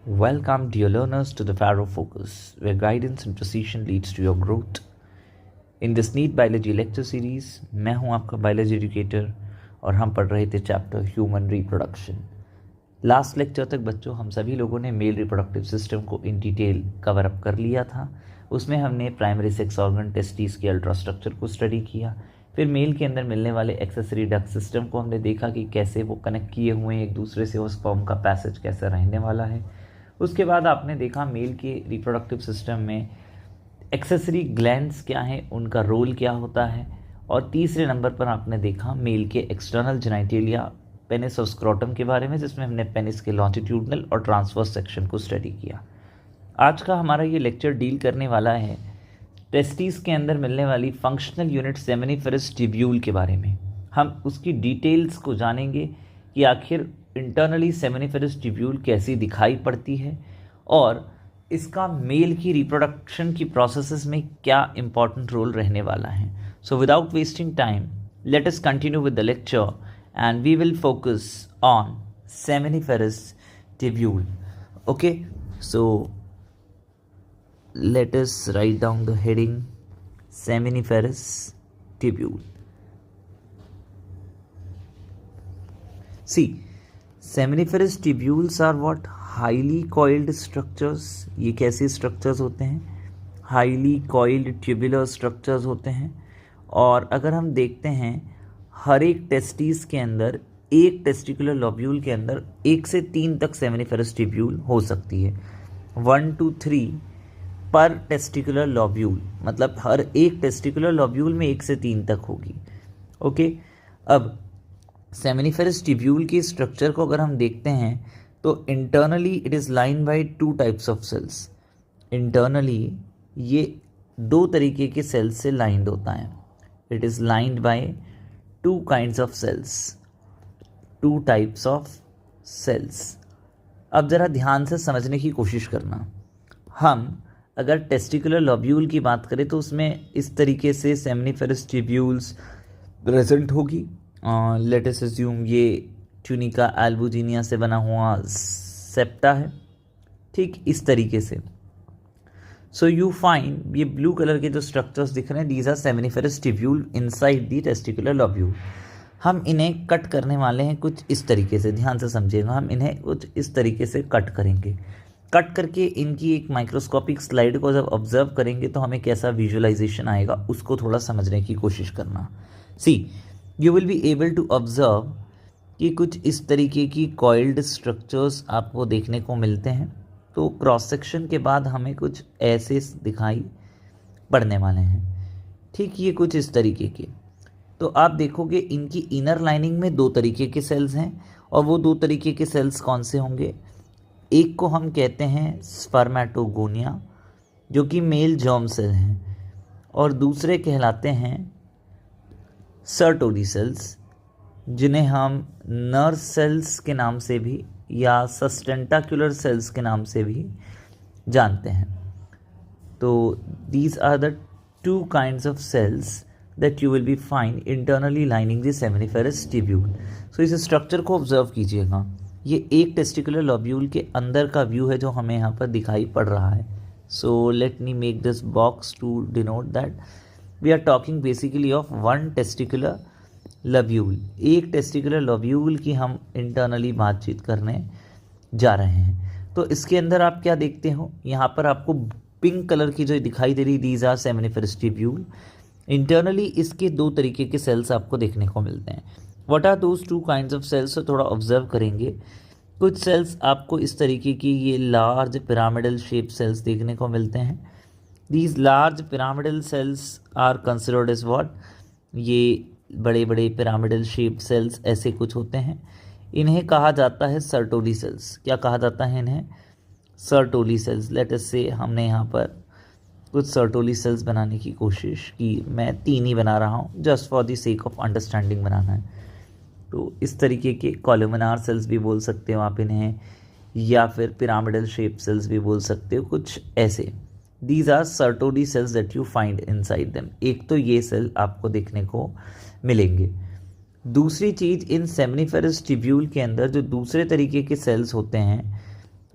Welcome, dear learners, to the Faro Focus, where guidance and precision leads to your growth. In this NEET Biology lecture series, मैं हूं आपका biology educator और हम पढ़ रहे थे chapter human reproduction. Last lecture तक बच्चों हम सभी लोगों ने मेल रिप्रोडक्टिव सिस्टम को इन डिटेल कवर अप कर लिया था। उसमें हमने प्राइमरी सेक्स ऑर्गन टेस्टिस के अल्ट्रास्ट्रक्चर को स्टडी किया, फिर मेल के अंदर मिलने वाले एक्सेसरी डक्ट सिस्टम को हमने देखा कि कैसे वो कनेक्ट किए हुए हैं एक दूसरे से, उस स्पर्म का पैसेज कैसे रहने वाला है। उसके बाद आपने देखा मेल के रिप्रोडक्टिव सिस्टम में एक्सेसरी ग्लैंड्स क्या हैं, उनका रोल क्या होता है, और तीसरे नंबर पर आपने देखा मेल के एक्सटर्नल जेनिटेलिया पेनिस और स्क्रोटम के बारे में, जिसमें हमने पेनिस के लॉन्जिट्यूडनल और ट्रांसवर्स सेक्शन को स्टडी किया। आज का हमारा ये लेक्चर डील करने वाला है टेस्टिस के अंदर मिलने वाली फंक्शनल यूनिट सेमिनिफेरस ट्यूब्यूल के बारे में। हम उसकी डिटेल्स को जानेंगे कि आखिर इंटरनली सेमिनिफेरस ट्यूब्यूल कैसी दिखाई पड़ती है और इसका मेल की रिप्रोडक्शन की प्रोसेसेस में क्या इंपॉर्टेंट रोल रहने वाला है। So without wasting time let us continue with the lecture and we will focus on seminiferous tubule. Okay, so let us write down the heading seminiferous tubule. See, seminiferous tubules are what? Highly coiled structures. ये कैसे structures होते हैं? Highly coiled tubular structures होते हैं। और अगर हम देखते हैं हर एक टेस्टिस के अंदर, एक टेस्टिकुलर लोब्यूल के अंदर 1 से 3 तक सेमिनिफेरस ट्यूब्यूल हो सकती है। 1 to 3 पर टेस्टिकुलर लोब्यूल, मतलब हर एक टेस्टिकुलर लोब्यूल में 1 से 3 तक होगी। ओके, अब सेमिनिफेरस ट्यूब्यूल की स्ट्रक्चर को अगर हम देखते हैं तो internally it is lined by 2 types of cells. Internally ये 2 तरीके के सेल्स से लाइंड होता है। It is lined by 2 kinds of cells, 2 types of cells. अब ज़रा ध्यान से समझने की कोशिश करना। हम अगर टेस्टिकुलर लोब्यूल की बात करें तो उसमें इस तरीके से सेमिनिफेरस ट्यूब्यूल्स प्रेजेंट होगी। लेट अस अज्यूम ये ट्यूनिका एल्बुजिनिया से बना हुआ सेप्टा है, ठीक इस तरीके से। सो यू फाइंड ये ब्लू कलर के जो स्ट्रक्चर्स दिख रहे हैं, these are seminiferous tubule inside the testicular lobule. हम इन्हें कट करने वाले हैं कुछ इस तरीके से, ध्यान से समझिएगा। हम इन्हें कुछ इस तरीके से कट करेंगे। कट करके इनकी एक माइक्रोस्कोपिक स्लाइड को जब ऑब्जर्व करेंगे तो हमें कैसा विजुअलाइजेशन आएगा उसको थोड़ा समझने की कोशिश करना। See, you will be able to observe कि कुछ इस तरीके की कॉइल्ड स्ट्रक्चर्स आपको देखने को मिलते हैं। तो क्रॉस सेक्शन के बाद हमें कुछ ऐसे दिखाई पड़ने वाले हैं, ठीक ये कुछ इस तरीके के। तो आप देखोगे इनकी इनर लाइनिंग में 2 तरीके के सेल्स हैं, और वो 2 तरीके के सेल्स कौन से होंगे? एक को हम कहते हैं स्पर्मेटोगोनिया, जो कि मेल जर्म सेल हैं, और दूसरे कहलाते हैं सर्टोली सेल्स, जिन्हें हम नर्व सेल्स के नाम से भी या सस्टेंटाकुलर सेल्स के नाम से भी जानते हैं। तो these are the 2 kinds of cells that you will be find internally lining the seminiferous tubule. So इस स्ट्रक्चर को ऑब्जर्व कीजिएगा। ये एक टेस्टिकुलर लोब्यूल के अंदर का व्यू है जो हमें यहाँ पर दिखाई पड़ रहा है। So let me make this box to denote that we are talking basically of 1 testicular lobule. एक टेस्टिकुलर लोब्यूल की हम इंटरनली बातचीत करने जा रहे हैं। तो इसके अंदर आप क्या देखते हो, यहाँ पर आपको पिंक कलर की जो दिखाई दे रही, these are seminiferous tubule. Internally इसके 2 तरीके के सेल्स आपको देखने को मिलते हैं। What are those 2 kinds of cells? तो थोड़ा ऑब्जर्व करेंगे। कुछ सेल्स आपको इस तरीके की ये लार्ज पिरामिडल शेप सेल्स देखने को मिलते हैं। These large pyramidal cells are considered as what? ये बड़े बड़े पिरामिडल शेप सेल्स ऐसे कुछ होते हैं। इन्हें कहा जाता है सर्टोली सेल्स। क्या कहा जाता है इन्हें? Sertoli cells. लेट अस से हमने यहाँ पर कुछ सर्टोली सेल्स बनाने की कोशिश की। मैं 3 ही बना रहा हूँ, just for the sake of understanding बनाना है। तो इस तरीके के कॉलमनार सेल्स भी बोल सकते हो आप इन्हें, या फिर पिरामिडल शेप सेल्स भी बोल सकते हो, कुछ ऐसे। These are Sertoli cells that you find inside them. एक तो ये सेल आपको देखने को मिलेंगे। दूसरी चीज़, इन सेमिनिफेरस ट्यूब्यूल के अंदर जो दूसरे तरीके के सेल्स होते हैं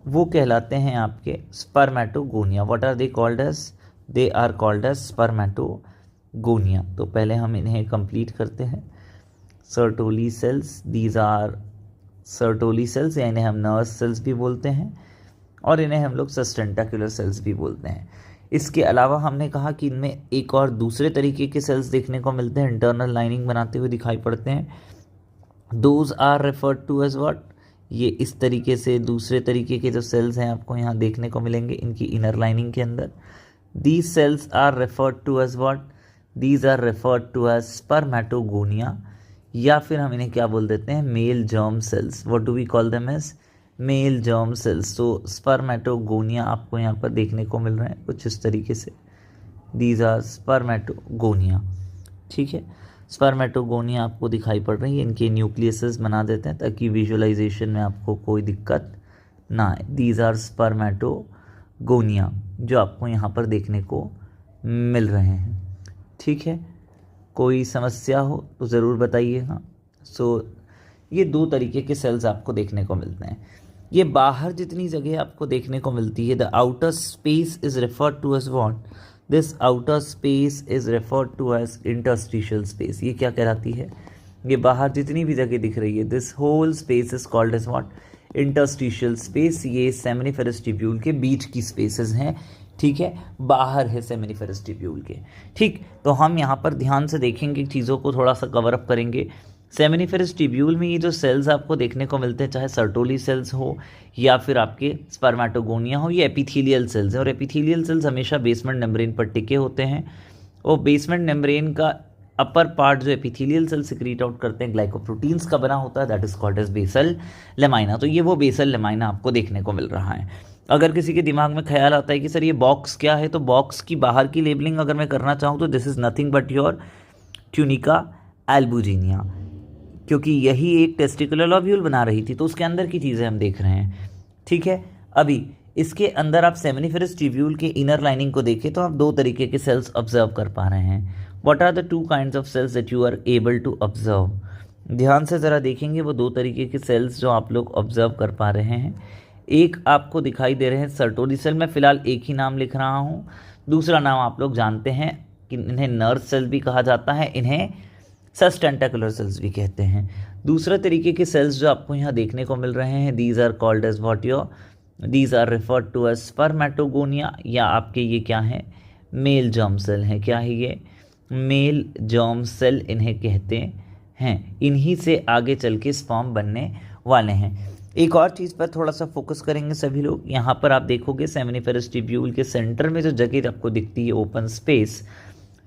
वो कहलाते हैं आपके spermatogonia. What are they called as? They are called as spermatogonia. तो पहले हम इन्हें कंप्लीट करते हैं। Sertoli cells, these are Sertoli cells, या इन्हें हम नर्व सेल्स भी बोलते हैं और इन्हें हम लोग सस्टेंटाकुलर सेल्स भी बोलते हैं। इसके अलावा हमने कहा कि इनमें एक और दूसरे तरीके के सेल्स देखने को मिलते हैं, इंटरनल लाइनिंग बनाते हुए दिखाई पड़ते हैं। Those are referred to as what? ये इस तरीके से दूसरे तरीके के जो सेल्स हैं आपको यहाँ देखने को मिलेंगे इनकी इनर लाइनिंग के अंदर। These cells are referred to as what? These are referred to as spermatogonia, या फिर हम इन्हें क्या बोल देते हैं? Male germ cells. What do we call them as? Male germ cells. तो स्पर्मेटोगोनिया आपको यहाँ पर देखने को मिल रहे हैं कुछ इस तरीके से। दीज आर स्पर्मेटोगोनिया, ठीक है। स्पर्मेटोगोनिया आपको दिखाई पड़ रही है, इनके न्यूक्लियसेस बना देते हैं ताकि विजुअलाइजेशन में आपको कोई दिक्कत ना आए। दीज आर स्पर्मेटोगोनिया जो आपको यहाँ पर देखने को मिल रहे हैं, ठीक है। कोई समस्या हो तो ज़रूर बताइएगा। ये दो तरीके के सेल्स आपको देखने को मिलते हैं। ये बाहर जितनी जगह आपको देखने को मिलती है, the outer space is referred to as what? This outer space is referred to as interstitial space. ये क्या कहलाती है? ये बाहर जितनी भी जगह दिख रही है, this whole space is called as what? Interstitial space. ये सेमिनिफेरस ट्यूब्यूल के बीच की स्पेसेस हैं, ठीक है, बाहर है सेमिनिफेरस ट्यूब्यूल के, ठीक। तो हम यहाँ पर ध्यान से देखेंगे, चीज़ों को थोड़ा सा कवर अप करेंगे। सेमिनिफेरस ट्यूब्यूल में ये जो सेल्स आपको देखने को मिलते हैं, चाहे सर्टोली सेल्स हो या फिर आपके स्पर्मेटोगोनिया हो, ये एपिथेलियल सेल्स हैं। और एपिथेलियल सेल्स हमेशा बेसमेंट मेम्ब्रेन पर टिके होते हैं, और बेसमेंट मेम्ब्रेन का अपर पार्ट जो एपिथेलियल सेल सिक्रीट आउट करते हैं ग्लाइकोप्रोटीन्स का बना होता है, that is called as basal lamina. तो ये वो बेसल लेमाइना आपको देखने को मिल रहा है। अगर किसी के दिमाग में ख्याल आता है कि सर ये बॉक्स क्या है, तो बॉक्स की बाहर की लेबलिंग अगर मैं करना चाहूँ तो this is nothing but your tunica albuginea, क्योंकि यही एक टेस्टिकुलर लॉब्यूल बना रही थी, तो उसके अंदर की चीज़ें हम देख रहे हैं, ठीक है। अभी इसके अंदर आप सेमिनिफेरस ट्यूब्यूल के इनर लाइनिंग को देखें तो आप दो तरीके के सेल्स ऑब्जर्व कर पा रहे हैं। What are the two kinds of cells that you are able to observe? ध्यान से ज़रा देखेंगे वो दो तरीके के सेल्स जो आप लोग ऑब्जर्व कर पा रहे हैं। एक आपको दिखाई दे रहे हैं सर्टोली सेल, मैं फिलहाल एक ही नाम लिख रहा हूँ। दूसरा नाम आप लोग जानते हैं कि इन्हें नर्व सेल भी कहा जाता है, इन्हें सस्टेंटाकुलर सेल्स भी कहते हैं। दूसरा तरीके के सेल्स जो आपको यहाँ देखने को मिल रहे हैं, these are called as what your? These are referred to as spermatogonia, या आपके ये क्या है? मेल जर्म सेल हैं। क्या है ये? मेल जर्म सेल इन्हें कहते हैं। इन्हीं से आगे चल के स्पर्म बनने वाले हैं। एक और चीज़ पर थोड़ा सा फोकस करेंगे सभी लोग। यहाँ पर आप देखोगे सेमिनिफेरस ट्यूब्यूल के सेंटर में जो जगह आपको दिखती है, open space,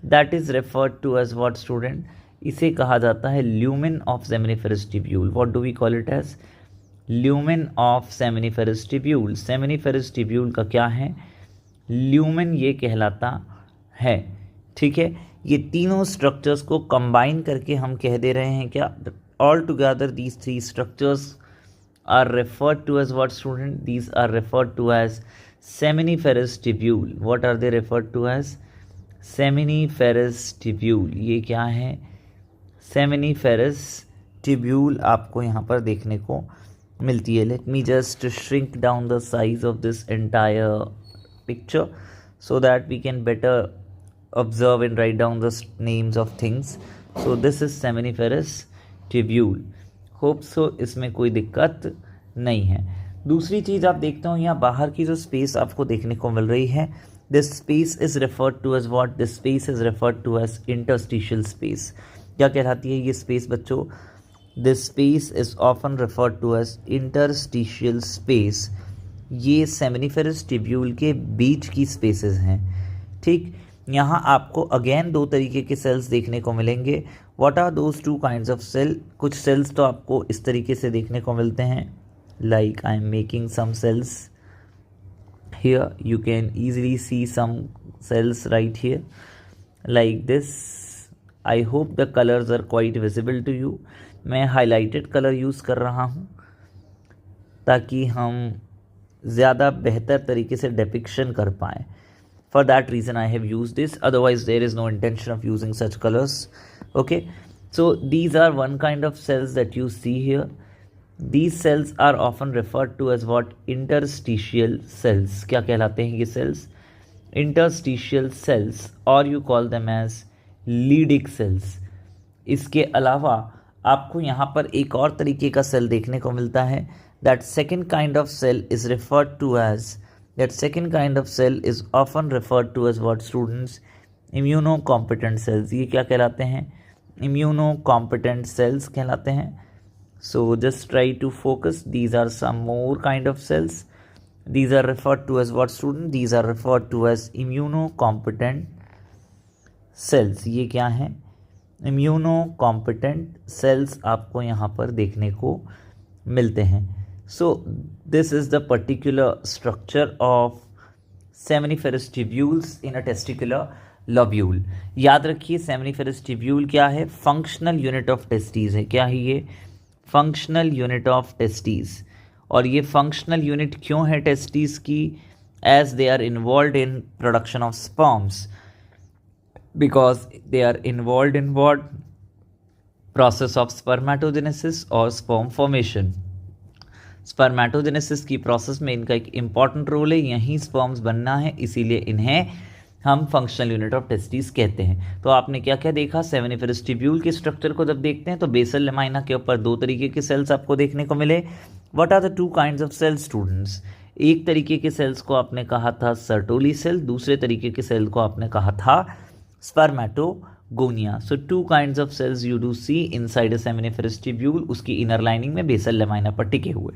that is referred to as what student? इसे कहा जाता है lumen of seminiferous tubule. What do we call it as? Lumen of seminiferous tubule. Seminiferous tubule का क्या है? ल्यूमेन ये कहलाता है, ठीक है। ये तीनों स्ट्रक्चर्स को कंबाइन करके हम कह दे रहे हैं क्या? All together these three structures are referred to as what student? These are referred to as seminiferous tubule. What are they referred to as? Seminiferous tubule. ये क्या है? Seminiferous tubule आपको यहाँ पर देखने को मिलती है। Let me just shrink down the size of this entire picture so that we can better observe and write down the names of things. So this is seminiferous tubule. Hope so इसमें कोई दिक्कत नहीं है। दूसरी चीज़ आप देखते हो, यहाँ बाहर की जो स्पेस आपको देखने को मिल रही है, this space is referred to as what? This space is referred to as interstitial space. क्या कहलाती है ये स्पेस बच्चों? This space is often referred to as interstitial space. ये सेमिनिफेरस ट्यूब्यूल के बीच की स्पेसेस हैं, ठीक। यहाँ आपको अगेन दो तरीके के सेल्स देखने को मिलेंगे। What are those two kinds of cell? कुछ सेल्स तो आपको इस तरीके से देखने को मिलते हैं, like I am making some cells here, you can easily see some cells right here like this. I hope the colours are quite visible to you. मैं हाईलाइटेड कलर यूज़ कर रहा हूँ ताकि हम ज़्यादा बेहतर तरीके से डिपिक्शन कर पाएँ। For that reason I have used this, otherwise there is no intention of using such colors. Okay, so these are one kind of cells that you see here. These cells are often referred to as what? Interstitial cells. क्या कहलाते हैं ये cells? Interstitial cells, or you call them as Leydig cells. इसके अलावा आपको यहाँ पर एक और तरीके का सेल देखने को मिलता है. That second kind of cell is referred to as, that second kind of cell is often referred to as what, students? Immunocompetent cells. ये क्या कहलाते हैं? Immunocompetent cells कहलाते हैं. So just try to focus. These are some more kind of cells. These are referred to as what, student? These are referred to as immunocompetent cells. ये क्या है? Immunocompetent cells आपको यहाँ पर देखने को मिलते हैं. So this is the particular structure of seminiferous tubules in a testicular lobule. याद रखिए seminiferous tubule क्या है? फंक्शनल यूनिट ऑफ टेस्टीज है. क्या है ये? Functional unit of testes. और ये फंक्शनल यूनिट क्यों है टेस्टीज की? As they are involve in production of sperms, because they are involve in what? Process of spermatogenesis और स्पर्म फॉर्मेशन. स्पर्मेटोजेनेसिस की प्रोसेस में इनका एक इंपॉर्टेंट रोल है. यहीं स्पर्म्स बनना है, इसीलिए इन्हें हम फंक्शनल यूनिट ऑफ टेस्टिस कहते हैं. तो आपने क्या क्या देखा? सेमिनिफेरस ट्यूब्यूल के स्ट्रक्चर को जब देखते हैं तो बेसल लेमाइना के ऊपर दो तरीके के सेल्स आपको देखने को मिले. What are the two kinds of cells, students? एक तरीके के सेल्स को आपने कहा था सर्टोली सेल, दूसरे तरीके के सेल को आपने कहा था spermatogonia. So two kinds of cells you do see inside a seminiferous tubule. उसकी इनर लाइनिंग में बेसल लेमाइना पर टिके हुए.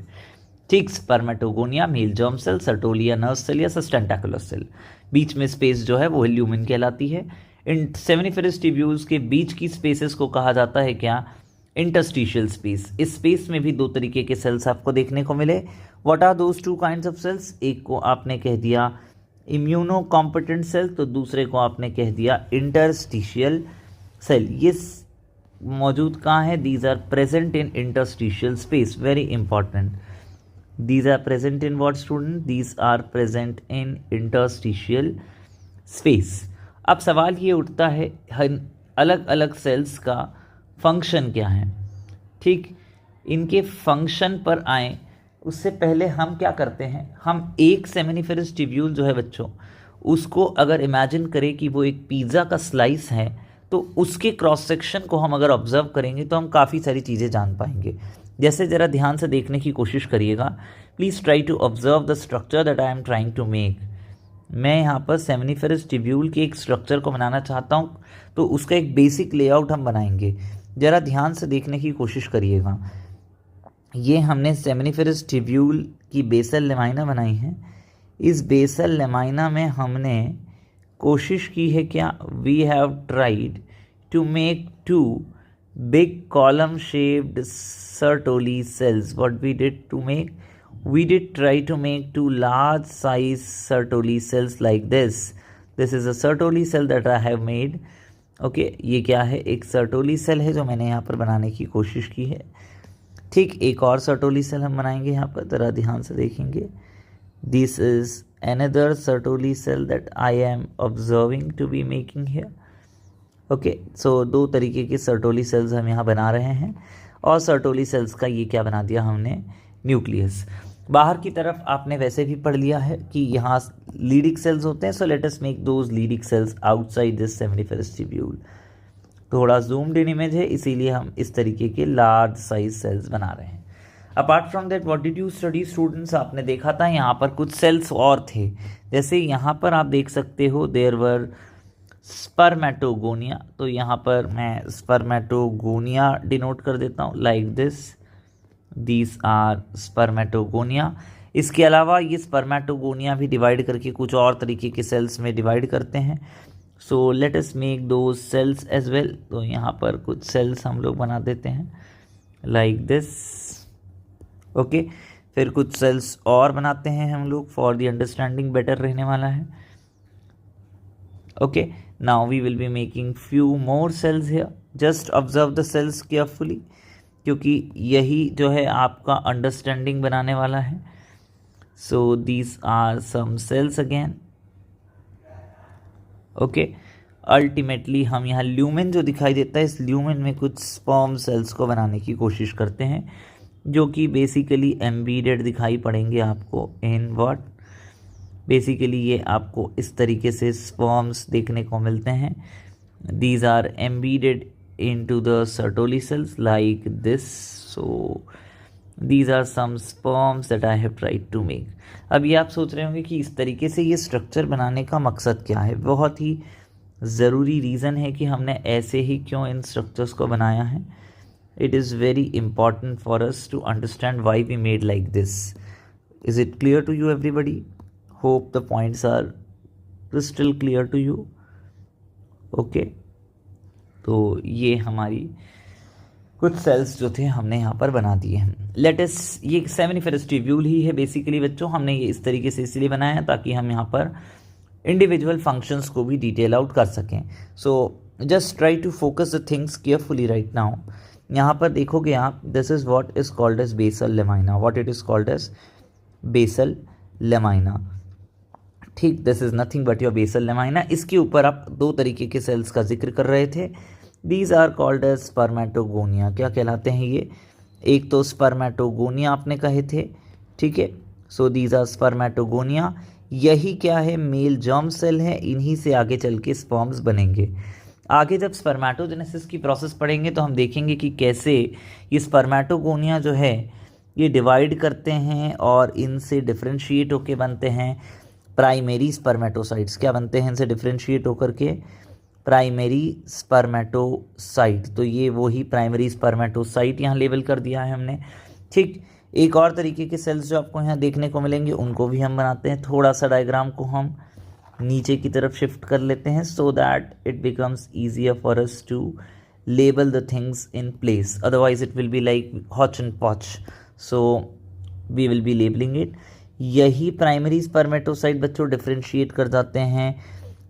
ठीक, spermatogonia male germ cell, Sertoli or nerve cell या सस्टेंटाकुलर सेल. बीच में स्पेस जो है वो ल्यूमेन कहलाती है. इन सेमिनिफेरस ट्यूब्यूल्स के बीच की स्पेसेस को कहा जाता है क्या? Interstitial space. इस स्पेस में भी दो तरीके के सेल्स आपको देखने को मिले. What are those two kinds of cells? एक को आपने कह दिया इम्यूनो कॉम्पिटेंट सेल, तो दूसरे को आपने कह दिया इंटरस्टिशियल सेल. ये मौजूद कहाँ है? These are present in interstitial space. Very important. These are present in what, student? These are present in interstitial space. अब सवाल ये उठता है अलग अलग सेल्स का फंक्शन क्या है. ठीक, इनके फंक्शन पर आए उससे पहले हम क्या करते हैं? हम एक सेमिनिफेरस ट्यूब्यूल जो है बच्चों, उसको अगर इमेजिन करें कि वो एक पिज़्ज़ा का स्लाइस है, तो उसके क्रॉस सेक्शन को हम अगर ऑब्जर्व करेंगे तो हम काफ़ी सारी चीज़ें जान पाएंगे. जैसे ज़रा ध्यान से देखने की कोशिश करिएगा. Please try to observe the structure that I am trying to make. मैं यहाँ पर सेमिनिफेरस ट्यूब्यूल के एक स्ट्रक्चर को बनाना चाहता हूँ, तो उसका एक बेसिक लेआउट हम बनाएंगे. ज़रा ध्यान से देखने की कोशिश करिएगा. ये हमने सेमिनिफेरस ट्यूब्यूल की बेसल लेमाइना बनाई है. इस बेसल लेमाइना में हमने कोशिश की है क्या? We have tried to make two big column shaped Sertoli cells. What we did to make? We did try to make two large size Sertoli cells like this. This is a Sertoli cell that I have made. Okay, ये क्या है? एक Sertoli cell है जो मैंने यहाँ पर बनाने की कोशिश की है. ठीक, एक और Sertoli cell हम बनाएंगे यहाँ पर. ज़रा ध्यान से देखेंगे. This is another Sertoli cell that I am observing to be making here. Okay, so दो तरीके के सर्टोली सेल्स हम यहाँ बना रहे हैं. और सर्टोली सेल्स का ये क्या बना दिया हमने? न्यूक्लियस. बाहर की तरफ आपने वैसे भी पढ़ लिया है कि यहाँ लीडिक सेल्स होते हैं. So let us make those Leydig cells outside this seminiferous tubule. थोड़ा जूम्ड इन इमेज है, इसीलिए हम इस तरीके के लार्ज साइज सेल्स बना रहे हैं. Apart from that what did you study, students? आपने देखा था यहाँ पर कुछ सेल्स और थे. जैसे यहाँ पर आप देख सकते हो देयर वर स्पर्मेटोगोनिया. तो यहाँ पर मैं स्पर्मेटोगोनिया डिनोट कर देता हूँ like this. These are spermatogonia. इसके अलावा ये स्पर्मेटोगोनिया भी डिवाइड करके कुछ और तरीके के सेल्स में डिवाइड करते हैं. So let us make those cells as well. तो यहाँ पर कुछ सेल्स हम लोग बना देते हैं लाइक दिस. ओके, फिर कुछ सेल्स और बनाते हैं हम लोग फॉर द अंडरस्टैंडिंग बेटर रहने वाला है. Okay, now we will be making few more cells here. Just observe the cells carefully, क्योंकि यही जो है आपका अंडरस्टैंडिंग बनाने वाला है. So these are some cells again. Okay, ultimately हम यहाँ ल्यूमेन जो दिखाई देता है, इस ल्यूमेन में कुछ स्पर्म सेल्स को बनाने की कोशिश करते हैं. जो कि बेसिकली एम्बीडेड दिखाई पड़ेंगे आपको इन व्हाट, बेसिकली ये आपको इस तरीके से स्पर्म्स देखने को मिलते हैं. These are embedded into the Sertoli cells like this. So these are some sperms that I have tried to make. अब ये आप सोच रहे होंगे कि इस तरीके से ये स्ट्रक्चर बनाने का मकसद क्या है. बहुत ही ज़रूरी रीज़न है कि हमने ऐसे ही क्यों इन स्ट्रक्चर्स को बनाया है. It is very important for us to understand why we made like this. Is it clear to you everybody? Hope the points are crystal clear to you. Okay तो ये हमारी कुछ सेल्स जो थे हमने यहाँ पर बना दिए हैं. लेटेस्ट ये सेमिनिफेरस ट्यूब्यूल ही है बेसिकली बच्चों. हमने ये इस तरीके से इसलिए बनाया है ताकि हम यहाँ पर इंडिविजुअल फंक्शंस को भी डिटेल आउट कर सकें. So just try to focus the things carefully right now. यहाँ पर देखोगे आप, this is what is called as basal lamina. What it is called as basal lamina. ठीक, this is nothing but your basal lamina. इसके ऊपर आप दो तरीके के सेल्स का जिक्र कर रहे थे. These are called as spermatogonia. क्या कहलाते हैं ये? एक तो स्पर्मेटोगोनिया आपने कहे थे. ठीक है, सो दीज आर स्पर्मेटोगोनिया. यही क्या है? मेल जर्म सेल है. इन्हीं से आगे चल के स्पर्म्स बनेंगे. आगे जब स्पर्मेटोजेनेसिस की प्रोसेस पढ़ेंगे तो हम देखेंगे कि कैसे ये स्पर्मेटोगोनिया जो है ये डिवाइड करते हैं और इनसे डिफ्रेंशिएट होके बनते हैं प्राइमरी स्पर्मेटोसाइट्स. क्या बनते हैं इनसे डिफ्रेंशिएट होकर के? Primary spermatocyte. तो ये वही प्राइमरी स्पर्मेटोसाइट यहाँ लेबल कर दिया है हमने. ठीक, एक और तरीके के सेल्स जो आपको यहाँ देखने को मिलेंगे उनको भी हम बनाते हैं. थोड़ा सा डायग्राम को हम नीचे की तरफ शिफ्ट कर लेते हैं so that it becomes easier for us to label the things in place. Otherwise it will be like hotch and potch. So we will be labelling it. यही प्राइमरी स्पर्मेटोसाइट बच्चों डिफ्रेंशिएट कर जाते हैं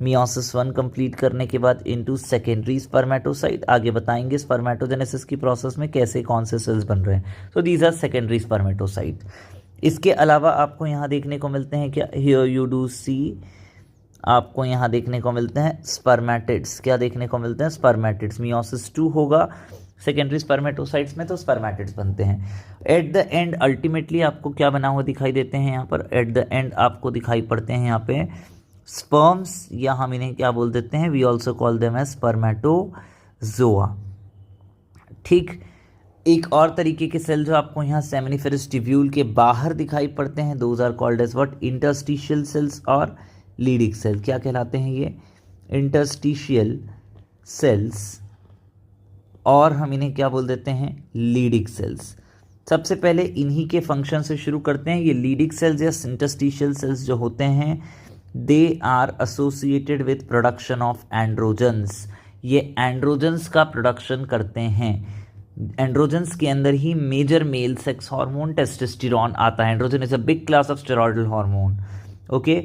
meiosis 1 complete करने के बाद into secondary spermatocyte. आगे बताएंगे स्पर्मेटोजेनेसिस की प्रोसेस में कैसे कौन से सेल्स बन रहे हैं. So these are secondary spermatocyte. इसके अलावा आपको यहाँ देखने को मिलते हैं क्या? हियर यू डू सी, आपको यहाँ देखने को मिलते हैं स्पर्मेटिड्स. क्या देखने को मिलते हैं? स्पर्मेटिड्स. मियोसिस 2 होगा सेकेंडरी स्पर्मेटोसाइट्स में तो स्पर्मेटिड्स बनते हैं. एट द एंड अल्टीमेटली आपको क्या बना हुआ दिखाई देते हैं यहाँ पर? एट द एंड आपको दिखाई पड़ते हैं यहाँ पे स्पर्म्स, या हम इन्हें क्या बोल देते हैं? We also call them as spermatozoa. ठीक, एक और तरीके के सेल जो आपको यहाँ सेमिनिफेरस ट्यूब्यूल के बाहर दिखाई पड़ते हैं, those are called as what? Interstitial cells और लीडिक सेल. क्या कहलाते हैं ये? इंटरस्टिशियल सेल्स, और हम इन्हें क्या बोल देते हैं? लीडिक सेल्स. सबसे पहले इन्हीं के फंक्शन से शुरू करते हैं. ये लीडिक सेल्स या इंटरस्टिशियल सेल्स जो होते हैं they are associated with production of androgens. ये एंड्रोजन्स का प्रोडक्शन करते हैं. एंड्रोजन्स के अंदर ही major male sex hormone testosterone आता है. Androgen is a big class of steroidal hormone. Okay,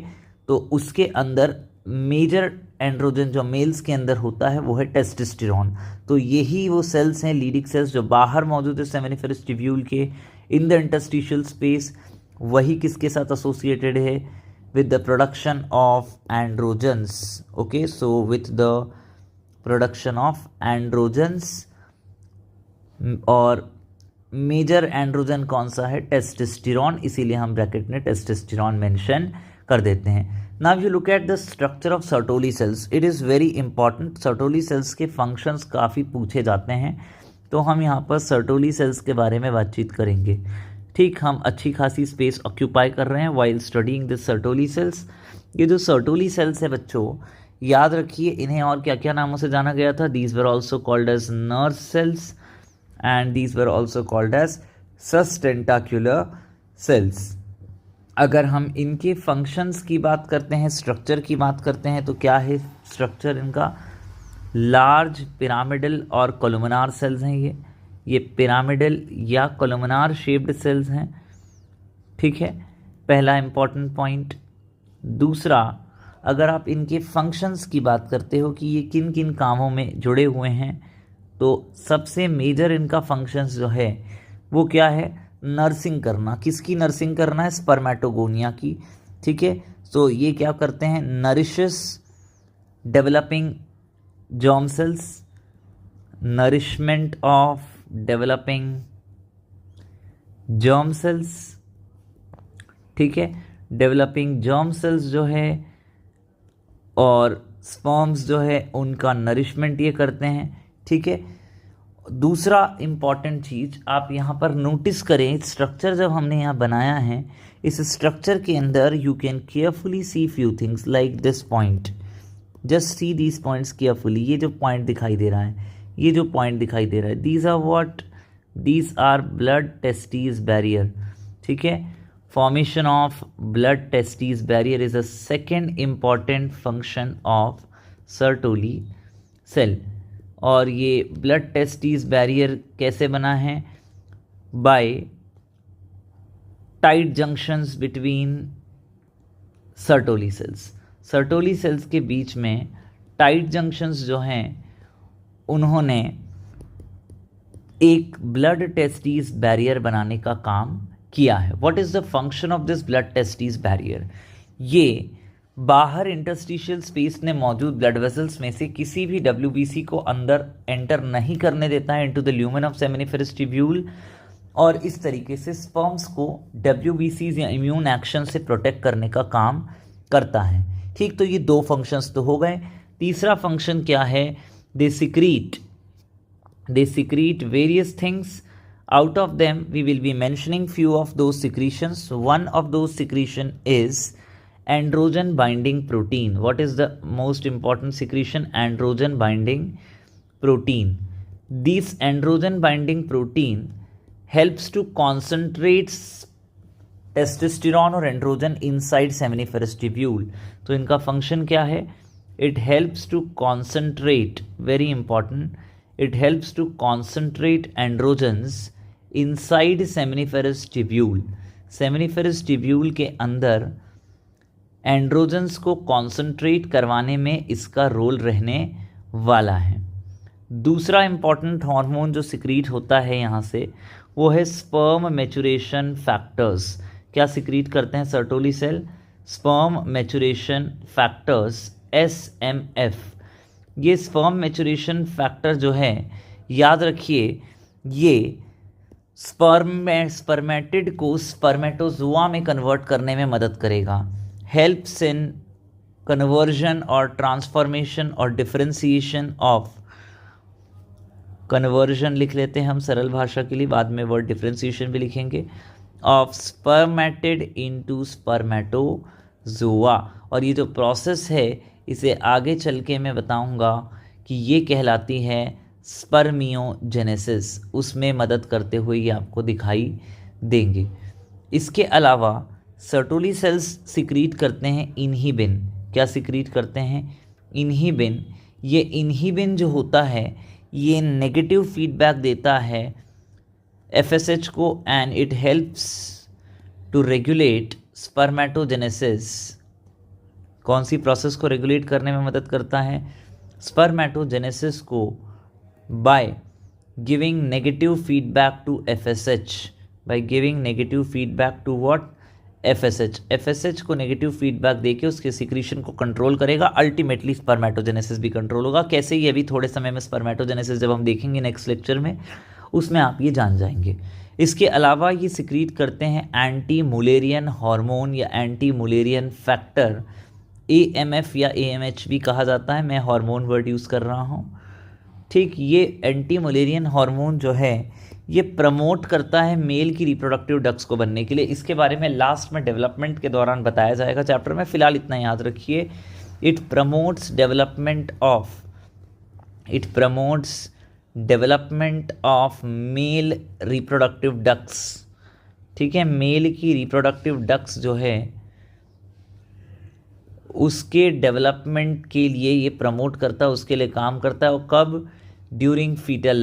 तो उसके अंदर मेजर एंड्रोजन जो मेल्स के अंदर होता है वो है टेस्टोस्टेरोन. तो यही वो सेल्स हैं लीडिक सेल्स जो बाहर मौजूद है सेमिनिफेरस ट्यूब्यूल के इन द इंटरस्टिशियल स्पेस. वही किसके साथ एसोसिएटेड है? With the production of androgens. Okay, so with the production of androgens. और मेजर एंड्रोजन कौन सा है? टेस्टोस्टेरोन. इसीलिए हम ब्रैकेट में टेस्टोस्टेरोन मेंशन कर देते हैं. Now you look at the structure of Sertoli sales. It is very important. Sertoli cells के फंक्शंस काफ़ी पूछे जाते हैं, तो हम यहाँ पर सर्टोली सेल्स के बारे में बातचीत करेंगे. ठीक, हम अच्छी खासी स्पेस ऑक्यूपाई कर रहे हैं while studying this Sertoli cells. ये जो सर्टोली सेल्स है बच्चों, याद रखिए इन्हें और क्या क्या नामों से जाना गया था? These were also called as nerve cells and these were also called as sustentacular cells. अगर हम इनके फंक्शंस की बात करते हैं, स्ट्रक्चर की बात करते हैं, तो क्या है स्ट्रक्चर इनका? लार्ज पिरामिडल और कोलुमिनार सेल्स हैं. ये पिरामिडल या कोलुमिनार शेप्ड सेल्स हैं. ठीक है, पहला इंपॉर्टेंट पॉइंट. दूसरा, अगर आप इनके फंक्शंस की बात करते हो कि ये किन किन कामों में जुड़े हुए हैं, तो सबसे मेजर इनका फंक्शंस जो है वो क्या है? नर्सिंग करना. किसकी नर्सिंग करना है? स्पर्मेटोगोनिया की. ठीक है, तो ये क्या करते हैं? Nourishes developing germ cells, nourishment of developing germ cells, ठीक है, डेवलपिंग जर्म सेल्स जो है और स्पर्म्स जो है उनका नरिशमेंट ये करते हैं, ठीक है। दूसरा इम्पॉर्टेंट चीज़ आप यहाँ पर नोटिस करें, स्ट्रक्चर जब हमने यहाँ बनाया है, इस स्ट्रक्चर के अंदर you can carefully see few things like this point, just see these points carefully. ये जो पॉइंट दिखाई दे रहा है, ये जो पॉइंट दिखाई दे रहा है, these are what, these are blood testis barrier, ठीक है। Formation of blood testis barrier is a second important function of Sertoli cell. और ये ब्लड टेस्टिस बैरियर कैसे बना है? By tight junctions between Sertoli cells. Sertoli cells के बीच में टाइट जंक्शंस जो हैं उन्होंने एक ब्लड टेस्टिस बैरियर बनाने का काम किया है। What is the function of this blood testis barrier? ये बाहर इंटरस्टिशियल स्पेस में मौजूद ब्लड वेसल्स में से किसी भी WBC को अंदर एंटर नहीं करने देता है into the lumen of seminiferous tubule, और इस तरीके से स्पर्म्स को WBCs या इम्यून एक्शन से प्रोटेक्ट करने का काम करता है, ठीक। तो ये दो फंक्शंस तो हो गए। तीसरा फंक्शन क्या है? They secrete various things. Out of them we will be mentioning few of those secretions. One of those secretion is androgen binding protein. What is the most important secretion? Androgen binding protein. This androgen binding protein helps to concentrate testosterone और androgen inside seminiferous tubule. तो इनका function क्या है? It helps to concentrate, very important, it helps to concentrate androgens inside seminiferous tubule. seminiferous tubule के अंदर androgens को concentrate करवाने में इसका रोल रहने वाला है। दूसरा इंपॉर्टेंट हार्मोन जो सिक्रीट होता है यहाँ से, वो है स्पर्म मैचुरेशन फैक्टर्स। क्या सिक्रीट करते हैं Sertoli cell? Sperm maturation factors, SMF। ये स्पर्म मैचुरेशन फैक्टर जो है, याद रखिए, ये स्पर्मेटिड को स्पर्मेटोजुआ में कन्वर्ट करने में मदद करेगा। हेल्प्स इन कन्वर्जन और ट्रांसफॉर्मेशन और डिफरेंशिएशन ऑफ, कन्वर्जन लिख लेते हैं हम सरल भाषा के लिए, बाद में वर्ड डिफरेंशिएशन भी लिखेंगे, ऑफ स्पर्मेटिड इनटू स्पर्मेटोजुआ। और ये जो प्रोसेस है इसे आगे चल के मैं बताऊंगा कि ये कहलाती है स्पर्मियोजेनेसिस, उसमें मदद करते हुए ये आपको दिखाई देंगे। इसके अलावा सर्टोली सेल्स सिक्रीट करते हैं इनहिबिन। क्या सिक्रीट करते हैं? इनहिबिन। ये इनहिबिन जो होता है ये नेगेटिव फीडबैक देता है FSH को, and it helps to regulate spermatogenesis. कौन सी प्रोसेस को रेगुलेट करने में मदद करता है? स्पर्मेटोजेनेसिस को, by giving negative feedback to FSH, by giving negative feedback to what? FSH। FSH को नेगेटिव फीडबैक देके उसके सिक्रीशन को कंट्रोल करेगा, अल्टीमेटली स्पर्मेटोजेनेसिस भी कंट्रोल होगा। कैसे? ये भी थोड़े समय में स्पर्मेटोजेनेसिस जब हम देखेंगे नेक्स्ट लेक्चर में, उसमें आप ये जान जाएंगे। इसके अलावा ये सिक्रीट करते हैं एंटी मुलेरियन हार्मोन या एंटी मुलेरियन फैक्टर, AMF या AMH भी कहा जाता है, मैं हार्मोन वर्ड यूज़ कर रहा हूँ, ठीक। ये एंटी मलेरियन हार्मोन जो है ये प्रमोट करता है मेल की रिप्रोडक्टिव डक्ट्स को बनने के लिए। इसके बारे में लास्ट में डेवलपमेंट के दौरान बताया जाएगा चैप्टर में, फिलहाल इतना याद रखिए। It promotes development of male reproductive ducts, ठीक है। मेल की रिप्रोडक्टिव डक्ट्स जो है उसके डेवलपमेंट के लिए ये प्रमोट करता है, उसके लिए काम करता है। और कब? ड्यूरिंग फीटल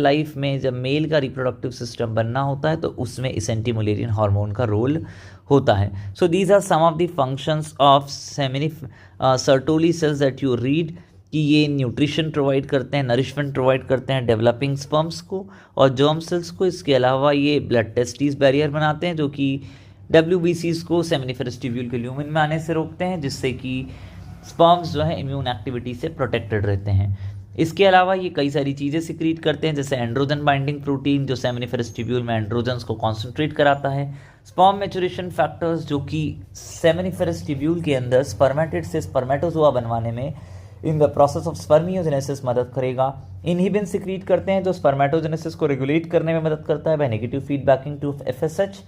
लाइफ में जब मेल का रिप्रोडक्टिव सिस्टम बनना होता है तो उसमें इस एंटी मुलेरियन हार्मोन का रोल होता है। So these are some of the functions of Sertoli cells that you read, कि ये न्यूट्रिशन प्रोवाइड करते हैं, नरिशमेंट प्रोवाइड करते हैं डेवलपिंग स्पर्म्स को और जर्म सेल्स को। इसके अलावा ये ब्लड टेस्टिस बैरियर बनाते हैं जो कि WBCs को सेमिनिफेरस ट्यूब्यूल के ल्यूमेन में आने से रोकते हैं, जिससे कि स्पर्म्स जो है इम्यून एक्टिविटी से प्रोटेक्टेड रहते हैं। इसके अलावा ये कई सारी चीज़ें सिक्रीट करते हैं, जैसे एंड्रोजन बाइंडिंग प्रोटीन जो सेमिनिफरस ट्यूब्यूल में एंड्रोजन्स को कॉन्सेंट्रेट कराता है, स्पर्म मैच्योरेशन फैक्टर्स जो कि सेमिनिफरस ट्यूब्यूल के अंदर स्पर्मेटिड से स्पर्मेटोजोआ बनवाने में in the process of spermiogenesis मदद करेगा। इनहिबिन सिक्रीट करते हैं जो स्पर्मेटोजेनेसिस को रेगुलेट करने में मदद करता है बाय नेगेटिव फीडबैकिंग टू एफएसएच,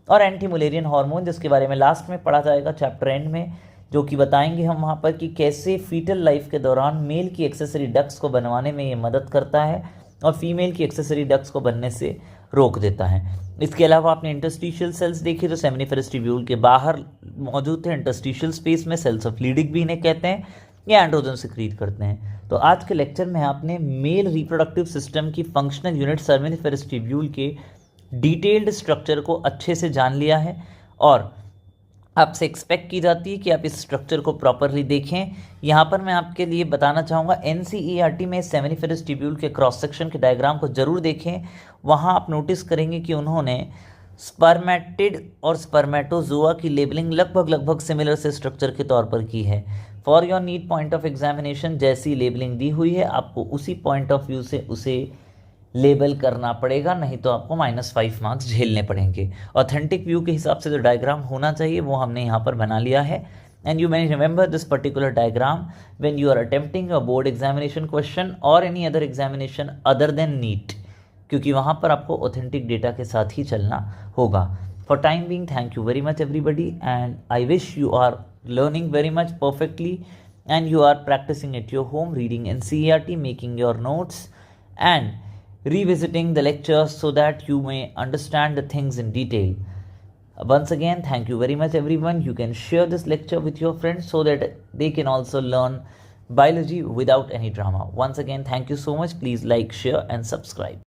और एंटी मुलेरियन हार्मोन जिसके बारे में लास्ट में पढ़ा जाएगा चैप्टर एंड में, जो कि बताएंगे हम वहाँ पर कि कैसे फीटल लाइफ के दौरान मेल की एक्सेसरी डक्ट्स को बनवाने में ये मदद करता है और फीमेल की एक्सेसरी डक्ट्स को बनने से रोक देता है। इसके अलावा आपने इंटरस्टिशियल सेल्स देखे जो सेमिनिफरस ट्यूब्यूल के बाहर मौजूद थे, इंटरस्टिशियल स्पेस में, सेल्स ऑफ लीडिंग भी इन्हें कहते हैं, ये एंड्रोजन सिक्रीट करते हैं। तो आज के लेक्चर में आपने मेल रिप्रोडक्टिव सिस्टम की फंक्शनल यूनिट सेमिनिफरस ट्यूब्यूल के डिटेल्ड स्ट्रक्चर को अच्छे से जान लिया है और आपसे एक्सपेक्ट की जाती है कि आप इस स्ट्रक्चर को प्रॉपरली देखें। यहाँ पर मैं आपके लिए बताना चाहूँगा एनसीईआरटी में सेमिनिफरस ट्यूब्यूल के क्रॉस सेक्शन के डायग्राम को जरूर देखें। वहाँ आप नोटिस करेंगे कि उन्होंने स्पर्मेटिड और स्पर्मेटोजोआ की लेबलिंग लगभग सिमिलर से स्ट्रक्चर के तौर पर की है। For your NEET point of examination जैसी लेबलिंग दी हुई है आपको उसी पॉइंट ऑफ व्यू से उसे लेबल करना पड़ेगा, नहीं तो आपको -5 मार्क्स झेलने पड़ेंगे। ऑथेंटिक व्यू के हिसाब से जो डायग्राम होना चाहिए वो हमने यहाँ पर बना लिया है। And you may remember this particular diagram when you are attempting a board examination question or any other examination other than NEET, क्योंकि वहाँ पर आपको ऑथेंटिक डेटा के साथ ही चलना होगा। For time being, thank you very much everybody, and I wish you are learning very much perfectly and you are practicing at your home, reading NCERT, making your notes and revisiting the lectures so that you may understand the things in detail. Once again, thank you very much everyone. You can share this lecture with your friends so that they can also learn biology without any drama. Once again, thank you so much. Please like, share and subscribe.